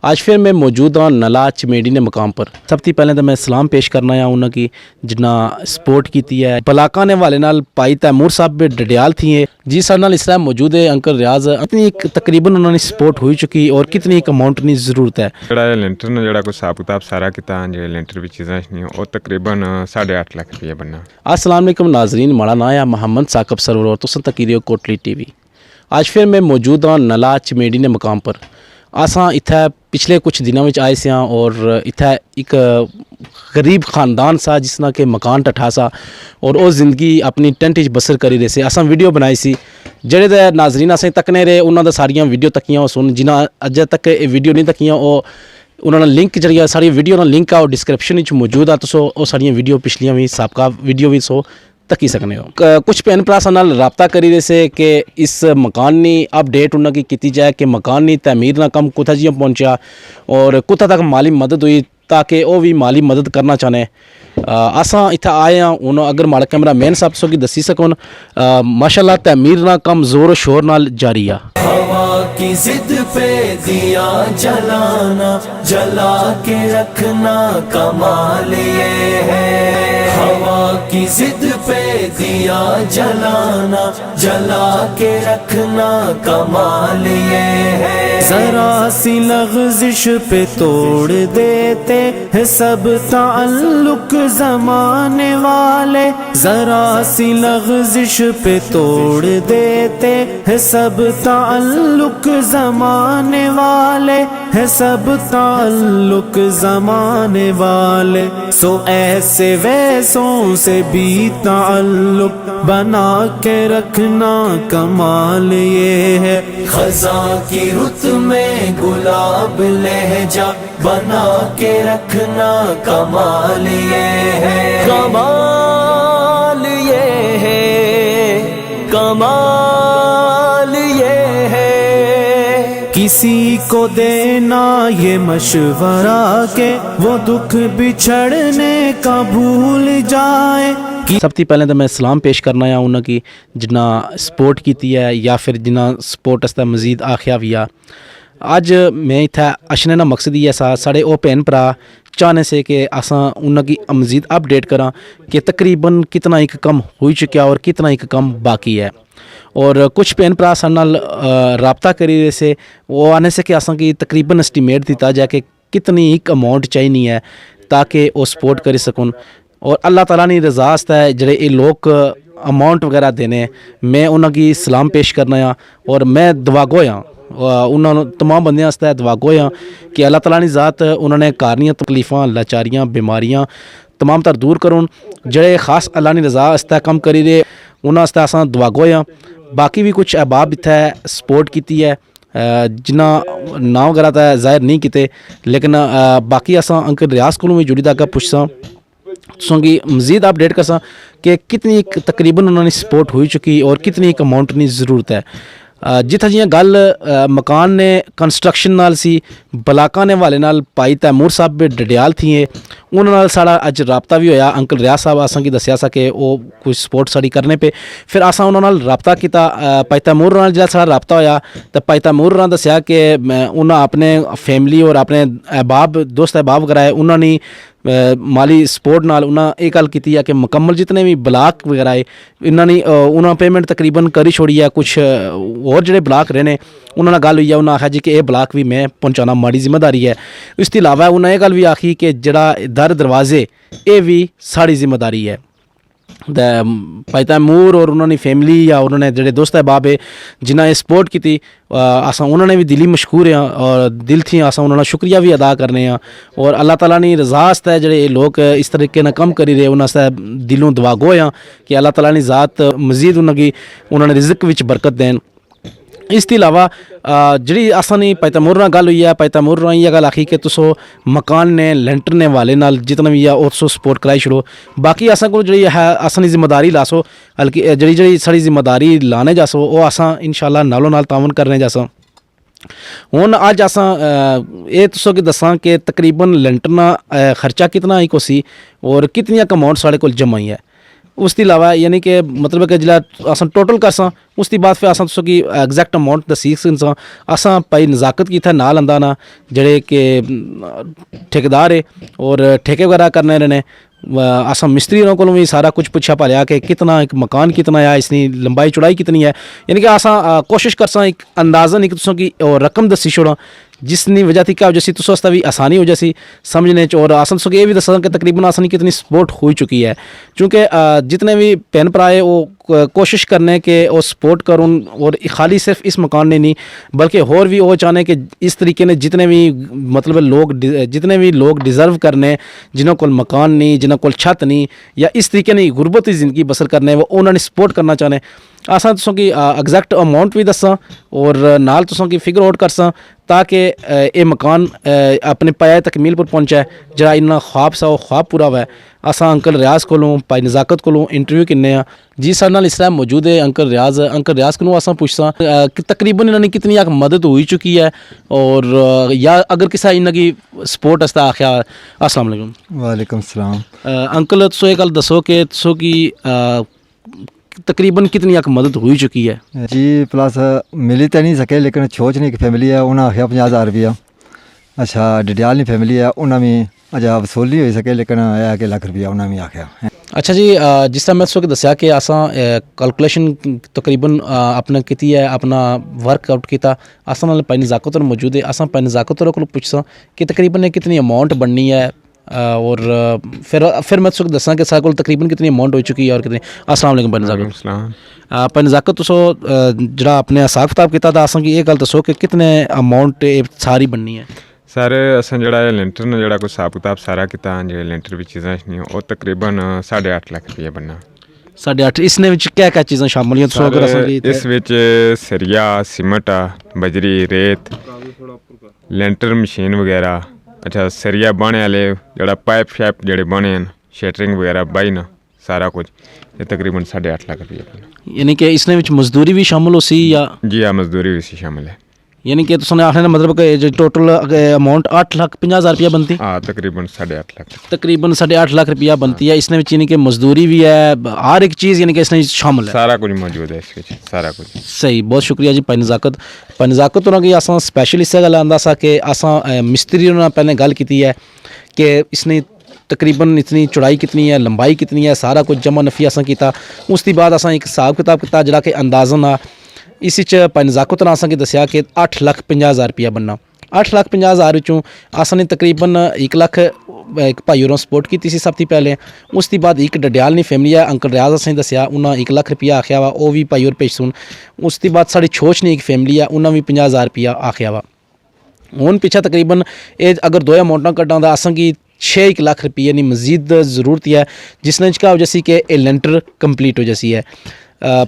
आज फिर मैं मौजूद हाँ नला चमेड़ी मकाम पर। सब तो पहले तो मैं सलाम पेश करना है उन्होंने की जिन्ना सपोर्ट की है। बलाका ने वाले नाल भाई तैमूर साहब डडियाल थी है जी सर नाल इस तरह मौजूद है। अंकल रियाज कितनी तकरीबन उन्होंने सपोर्ट हो चुकी और कितनी एक अमाउंट की जरूरत है? ਜਿਹੜਾ ਲੈਂਟਰ ਨੇ ਜਿਹੜਾ ਕੋਈ ਹਿਸਾਬ ਕਿਤਾਬ ਸਾਰਾ ਕੀਤਾ ਜਿਹੜੇ ਲੈਂਟਰ ਵਿੱਚ ਚੀਜ਼ਾਂ ਨਹੀਂ ਉਹ ਤਕਰੀਬਨ 8.5 ਲੱਖ ਰੁਪਏ बनना। अस्सलाम वालेकुम नाजरीन, माड़ा नाम है मोहम्मद साकिब सरवर और तुम तकीरियो कोटली टीवी। आज फिर मैं मौजूद हाँ नला चमेड़ी ने मकाम पर। असां इत्थै पिछले कुछ दिनों में आए थे और इत्थै एक गरीब खानदान सा जिसना के मकान टठा सा और वो ज़िंदगी अपनी टेंट बसर करी रहे से। असां वीडियो बनाई सी जेह्ड़े ते नाजरीन असें तकने रहे उन्होंने सारियां वीडियो तकियां वो सुन जिन्हें अजे तक ये वीडियो नहीं तकियां वो उन्होंंने लिंक जी सारी वीडियो का लिंक आ डिस्क्रिप्शन मौजूद आ। तुसो वो सारियां वीडियो पिछलियां भी साबका वीडियो भी सो तकी सकने हो। कुछ भैन भरा नाल रबता करी रहे से कि इस मकान की अपडेट उन्होंने की जाए कि मकान की तमीर ना कम कुत्थै जियां पहुँचा और कुत्थै तक माली मदद हुई ताकि वो भी माली मदद करना चाहने। असां इत्थै आए हाँ हूँ अगर माड़ा कैमरा मैन साहब सो की दसी सकन माशाल्लाह तमीर ना कम जोर शोर नाल जारी आ। हवा की जिद पे दिया जलाना जला के रखना कमाल ये है। हवा की जिद पे दिया जलाना जला के रखना कमाल ये है। जरा सी लग़ज़िश पे तोड़ देते हैं सब ताल्लुक ज़माने वाले। जरा सी लग़ज़िश पे तोड़ देते हैं सब ताल्लुक ज़माने वाले हैं सब ताल्लुक ज़माने वाले। सो ऐसे वैसों से भी ताल्लुक बना के रखना कमाल ये है। खज़ा की रुत में गुलाब लहजा बना के रखना कमाल ये है। कमाल ये है, कमाल ये है। किसी को देना ये मशवरा के वो दुख बिछड़ने का भूल जाए। सब तो पहले तो मैं सलाम पेश करना है उन्होंने की जिन्ना सपोर्ट की है या फिर जिन्ना सपोर्ट आस्ते मजीद आख्या भी आ। अज मैं इत्थै अछने का मकसद ही ऐसा साढ़े वो भैन भरा चाहने से कि असां उनकी मजीद अपडेट करा कि तकरीबन कितना एक कम हो चुका और कितना एक कम बाकी है। और कुछ भैन भरा साढ़े नाल रबता करी रहे से वो आने से कि असां की तकरीबन एस्टीमेट दिता जाए कि कितनी एक अमाउंट चाहिए है ताकि वो सपोर्ट करी सकन। और अल्लाह ताला की रज़ा आस्ते जेह्ड़े ये लोग अमाउंट वगैरह देने मैं उन्होंने सलाम पेश करना और मैं दुआगो हाँ उन्होंने तमाम बंदे आस्ते दुआगो हाँ कि अल्लाह ताला की ज़ात उन्होंने कारियां तकलीफ़ां लाचारियां बीमारियां तमाम तर दूर करुन। जेह्ड़े खास अल्लाह की रज़ा आस्ते कम करी रहे उन्होंने आस्ते असां दुआगो हाँ। बाकी भी कुछ अहबाब इत्थै सपोर्ट की है जिन्ना नाम वगैरह तो जाहिर नहीं किते लेकिन बाकी असां अंकल रियाज कोलों भी जुड़ी तक पुछसां तुसेंगी मजीद अपडेट करसां कि कितनी तकरीबन उन्होंने सपोर्ट हो चुकी और कितनी एक अमाउंट की जरूरत है। जित्थे जियां गल मकान ने कंस्ट्रक्शन नाल सी बलाका ने वाले नाल भाई तैमूर साहब डडियाल थी है उन्होंने नाल साड़ा अज रबता भी होया। अंकल रियाज साहब असां की दस्या सा कि वो कुछ सपोर्ट साड़ी करने पे फिर असां उन्होंने नाल रबता किया। भाई तैमूर नाल जिहड़ा साड़ा रबता होया तो भाई तैमूर ने दस्या कि उन्हें अपने फैमिली और अपने अहबाब दोस्त अहबाब वगैरह उन्होंने माली सपोर्ट नाल उन्हें एक गल की है कि मुकम्मल जितने भी ब्लाक वगैरह है इन्होंने उन्होंने पेमेंट तकरीबन करी छोड़ी है। कुछ और जोड़े ब्लाक रहे हैं उन्होंने गल हुई है उन्हें आखिया जी कि यह ब्लाक भी मैं पहुँचाना माड़ी जिम्मेदारी है। इसके अलावा उन्हें यह गल भी आखी कि जड़ा दर दरवाजे ये भी साड़ी जिम्मेदारी है। भाई तैमूर और उन्होंने फैमिली या उन्होंने जोड़े दोस्त अहबाब है जिन्हें सपोर्ट की असां उन्होंने भी दिली मशकूर हैं और दिल थी असां उन्होंने शुक्रिया भी अदा करने हैं। और अल्लाह ताला की रज़ा आस्ते जेह्ड़े लोग इस तरीके ने कम करी रहे उन्होंने दिलों दुआगो हैं कि अल्लाह ताला की ज़ात मजीद उन्होंने रिज़्क विच बरकत देन। इसके अलावा जी असानी भाई तैमूर नाल गल हुई है भाई तैमूर ने यह गल आखी कि तुसो मकान ने लेंटर ने वाले नाल जितना भी है उसको सपोर्ट कराई छोड़ो। बाकी असां को जी है असानी जिम्मेदारी लासो हल्की जी साड़ी जिम्मेदारी लाने जासो वो असां इंशाल्लाह नालों नाल तावन करने जासो। हुण अज असां ये तुसो कि दसां कि तकरीबन लेंटर ना खर्चा कितना ही को सी और कितनी अमाउंट साढ़े कोल जमा ही है। ਉਸ ਤੋਂ ਇਲਾਵਾ ਯਾਨੀ ਕਿ ਮਤਲਬ ਕਿ ਜਿਹੜਾ ਅਸਾਂ ਟੋਟਲ ਕਰਸਾਂ ਉਸ ਤੋਂ ਬਾਅਦ ਫਿਰ ਅਸਾਂ ਤੁਸਾਂ ਕੀ ਐਗਜ਼ੈਕਟ ਅਮਾਊਂਟ ਦੱਸੀ ਸਕਸਾਂ ਅਸਾਂ ਭਾਈ ਨਜ਼ਾਕਤ ਕੀਤਾ ਨਾਲ ਆਂਦਾ ਨਾ ਜਿਹੜੇ ਕਿ ਠੇਕੇਦਾਰ ਹੈ ਔਰ ਠੇਕੇ ਵਗੈरह करने रहे असा मिस्त्री को भी सारा कुछ पूछा भालिया कि कितना एक मकान कितना है, इसकी लंबाई चौड़ाई कितनी है, यानी कि असा कोशिश करसा एक अंदाज़न एक तुसों की और रकम दसी छोड़ा जिसनी वजह थी क्या जैसी तुसों वास्ते भी आसानी हो जैसी समझने और आसन सो ये भी दसा कि तकरीबन आसानी कितनी सपोर्ट हो चुकी है क्योंकि जितने भी भैन भरा है वो कोशिश करने के वो सपोर्ट करूँ और खाली सिर्फ इस मकान ने नहीं बल्कि और भी वो चाहने कि इस तरीके ने जितने भी मतलब लोग डिज़र्व करने जिन्हों को मकान नहीं जिन्हों को छत नहीं या इस तरीके ने गुरबत की ज़िंदगी बसर करने वो उन्होंने सपोर्ट करना चाहने असा तुसों की एग्जैक्ट अमाउंट भी दसा और नाल तुसों की फिगर आउट करसा ताकि ये मकान अपने पाया तकमील पर पहुँचा जरा इन्ना ख्वाब सा वो ख्वाब पूरा हुआ है। असा अंकल रियाज कोलों भाई नज़ाकत कोलों इंटरव्यू किन्ने जी सारे नाल इस टाइम मौजूद है अंकल रियाज को असा पूछसा कि तकरीबन इन्होंने कितनी मदद हो चुकी है और या अगर किसी इन्हों की सपोर्ट वास्ते आख्या। अस्सलाम वालेकुम। वालेकुम सलाम। अंकल तुसो एक गल दसो कि तुसो की तकरीबन कितनी मदद हो चुकी है जी प्लस मिली तो नहीं सके लेकिन छोचनी की फैमिली है उन्हें आख्या 50,000 रुपया। अच्छा डडियाल फैमिली है उन्हें भी अजा वसूल नहीं हो सके लेकिन है कि लाख रुपया उन्हें भी आख्या। अच्छा जी जिस तरह मैं तुसें दस्या कि असां कैलकुलेशन तकरीबन अपने की है अपना वर्कआउट किया असां नाल भाई नज़ाकत होर मौजूद है असां भाई नज़ाकत होर को पुछसां कि तकरीबन कितनी अमाउंट बननी है और फिर मैं तुसें दसां कि सारे को तकरीबन कितनी अमाउंट हो चुकी है और कितनी। अस्सलाम वालेकुम भाई नज़ाकत। भाई नज़ाकत तुसो जरा अपने हिसाब किताब किया था असां की ये गल दसो कि कितने अमाउंट सारी बननी है। सर असें जड़ा लेंटर ने जड़ा कोई हिसाब किताब सारा किता जे लेंटर भी चीज़ां नहीं वो तकरीबन 8.5 लाख रुपया बनना। 8.5 इसने विच क्या क्या चीज़ां शामिल हैं तुसो अगर असां की इस विच सरिया सीमेंट बजरी रेत लेंटर मशीन वगैरह। अच्छा सरिया बाने वाले जड़ा पाइप शाइप जड़े बने हैं शटरिंग वगैरह बाई ना सारा कुछ ये तकरीबन 8.5 लाख रुपया बनना। यानी कि इसने विच मजदूरी भी शामिल हो सी या जी हाँ मजदूरी भी इसी शामिल है। यानी कि तुसने आखने का मतलब कि जो टोटल अमाउंट 8,50,000 रुपया बनती हाँ तकरीबन 8.5 लाख तकरीबन 8.5 लाख रुपया बनती है इसने यानी कि मजदूरी भी है हर एक चीज़ यानी कि इसने शामिल है सारा कुछ मौजूद है इसके सारा कुछ। सही बहुत शुक्रिया जी भाई नज़ाकत होना कि असां स्पैशल इस गल आंदा सा कि असां मिस्त्री ने पहले गल की है कि इसने तकरीबन इतनी चौड़ाई कितनी है लंबाई कितनी है सारा कुछ जमा नफी असां कीता उसके बाद असां एक हिसाब किताब किया जरा कि अंदाज़न आ इस भाई नज़ाकत ने असां की दस्या कि 8,50,000 रुपया बनना। 8,50,000 विचों असां ने तकरीबन 1 लाख एक भाई होरों सपोर्ट की सी सब तो पहले उसके बाद एक डडियाल नी फैमिली है अंकल रियाज असें दस्या उन्हें 1 लाख रुपया आख्या वा वो भी भाई होर भेज सुन। उसके बाद साड़ी छोच ने एक फैमिली है उन्हें भी 50,000 रुपया आख्या वा। हुण पिछा तकरीबन ये अगर दो अमाउंटा कड्डां दा असां की 6 लाख रुपये यानी मजीद ज़रूरत है जिसने क्या हो जैसी कि लेंटर कंप्लीट हो जैसी है।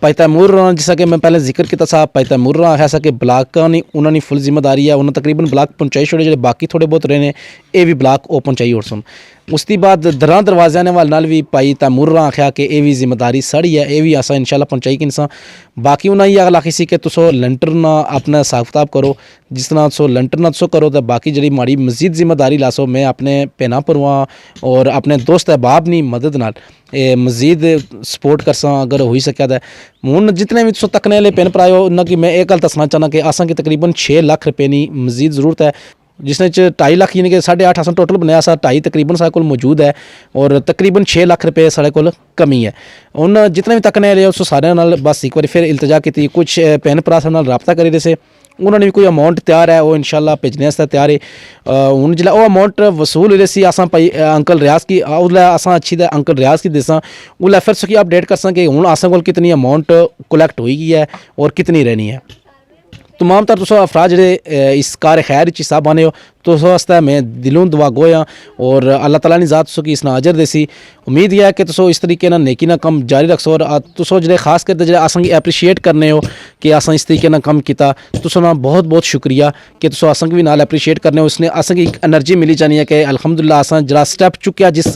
भाई तैमूर जैसा कि मैं पहले जिक्र किया था भाई तैमूर ऐसा कि ब्लाक का नहीं उन्होंने फुल जिम्मेदारी है उन्होंने तकरीबन ब्लाक पहुँचाई छोड़े जो बाकी थोड़े बहुत रहे ने ये भी ब्लाक वो पहुँचाई और सुन। उसके बाद दरां दरवाजे आने वाले नाल भी भाई तैमूर आख्या कि ये भी जिम्मेदारी साड़ी है ये भी असा इंशाल्लाह पहुँचाई कि इंसान बाकी उन्हें ये गल आखी सी कि तुसो लेंटर ना अपना हिसाब किताब करो जिस तरह तुसो लेंटर ना तुसो करो तो बाकी जी माड़ी मजीद जिम्मेदारी लासो मैं अपने भैन भरावां और अपने दोस्त अहबाब नी मदद नाल मजीद सपोर्ट करसा अगर हो ही सकिया तो हुण जितने भी तुसो तकने वाले भैन भरा हो कि मैं एक गल दसना चाहना कि असां की तकरीबन 6 लाख रुपये की मजीद ज़रूरत है जिसने 2.5 लाख यानी कि 8.5 असां टोटल बनाया सा 2.5 तकरीबन सारे को मौजूद है और तकरीबन 6 लाख रुपये सारे को कमी है। हुण जितने भी तकने वाले उस सारे नाल बस एक बार फिर इल्तजा की कुछ भैन भरा साडे नाल राबता करी रहे से उन्होंने भी कोई अमाउंट तैयार है वो इंशाल्लाह भेजने वास्ते तैयार है। हुण जिल्लै वो अमाउंट वसूल हो रही सी असां भाई अंकल रियाज की उसलै असां अच्छी ते अंकल रियाज की दसां उसलै फिर सकी अपडेट करसां कि हुण असां कोल कितनी अमाउंट कलैक्ट होई गई है और कितनी रहनी है। तमाम तर तुस अफराद जेह्ड़े इस कार खैर च हिस्सा बने हो तुस वास्ते मैं दिलों दुआ गोया और अल्लाह ताला ने ज़ात तुस इसना अजर देसी। उम्मीद है कि तुस इस तरीके ना नेकी ना कम जारी रखसो और तुस जेह्ड़े खास करके जेह्ड़े असां गी एप्रीशिएट करने हो कि असां इस तरीके ना कम कीता तुस ना बहुत बहुत शुक्रिया कि तुस असां भी नाल एप्रीशिएट करने हो। इसने असां गी एक एनर्जी मिली जानी है कि अल्हम्दुलिल्लाह असां जेह्ड़ा स्टैप चुक्या जिस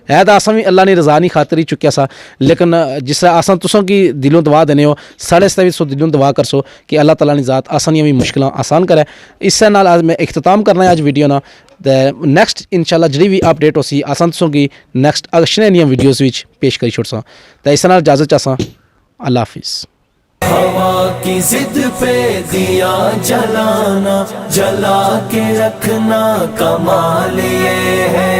है तो असां भी अल्लाह ने रज़ा नी खातर ही चुक्या सा लेकिन जिस असां तुसां गी दिलों दुआ देने हो साढ़े आस्तै भी तुस दिलों दुआ करसो कि अल्लाह ताला ने ज़ात असां भी मुश्किलां आसान करे। इस नाल अज मैं इख्तिताम करना है अज ਵੀਡੀਓ ਨਾਲ ਤੇ ਨੈਕਸਟ ਇਨਸ਼ਾਅੱਲਾ ਜਿਹੜੀ ਵੀ ਅਪਡੇਟ ਹੋਸੀ ਆਸਾਂ ਤੁਸਾਂਗੀ ਨੈਕਸਟ ਅਗਸ਼ਨੇ ਦੀਆਂ ਵੀਡੀਓਜ਼ ਵਿੱਚ ਪੇਸ਼ ਕਰੀ ਛੋੜਸਾਂ ਤੇ ਇਸ ਨਾਲ ਇਜਾਜ਼ਤ ਚਾਸਾਂ ਅੱਲਾ ਹਾਫਿਜ਼ हवा की जिद पे दिया जलाना, जला के रखना कमाल ये है।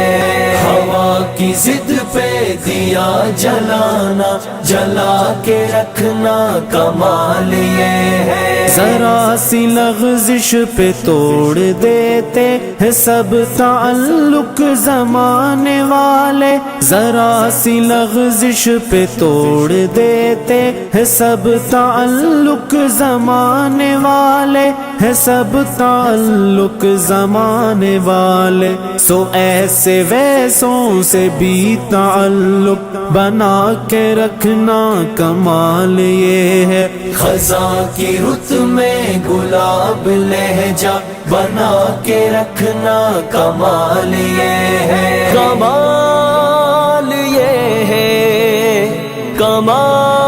हवा की जिद पे दिया जलाना, जला के रखना कमाल ये है। जरा सी लग़ज़िश पे तोड़ देते हैं सब ताल्लुक ज़माने वाले, जरा सी लग़ज़िश पे तोड़ देते हैं सब ताल्लुक ज़माने वाले, है सब ताल्लुक ज़माने वाले। सो ऐसे वैसों से भी ताल्लुक बना के रखना कमाल ये है। ख़ज़ां की रुत में गुलाब लहजा बना के रखना कमाल ये है। कमाल ये है, कमाल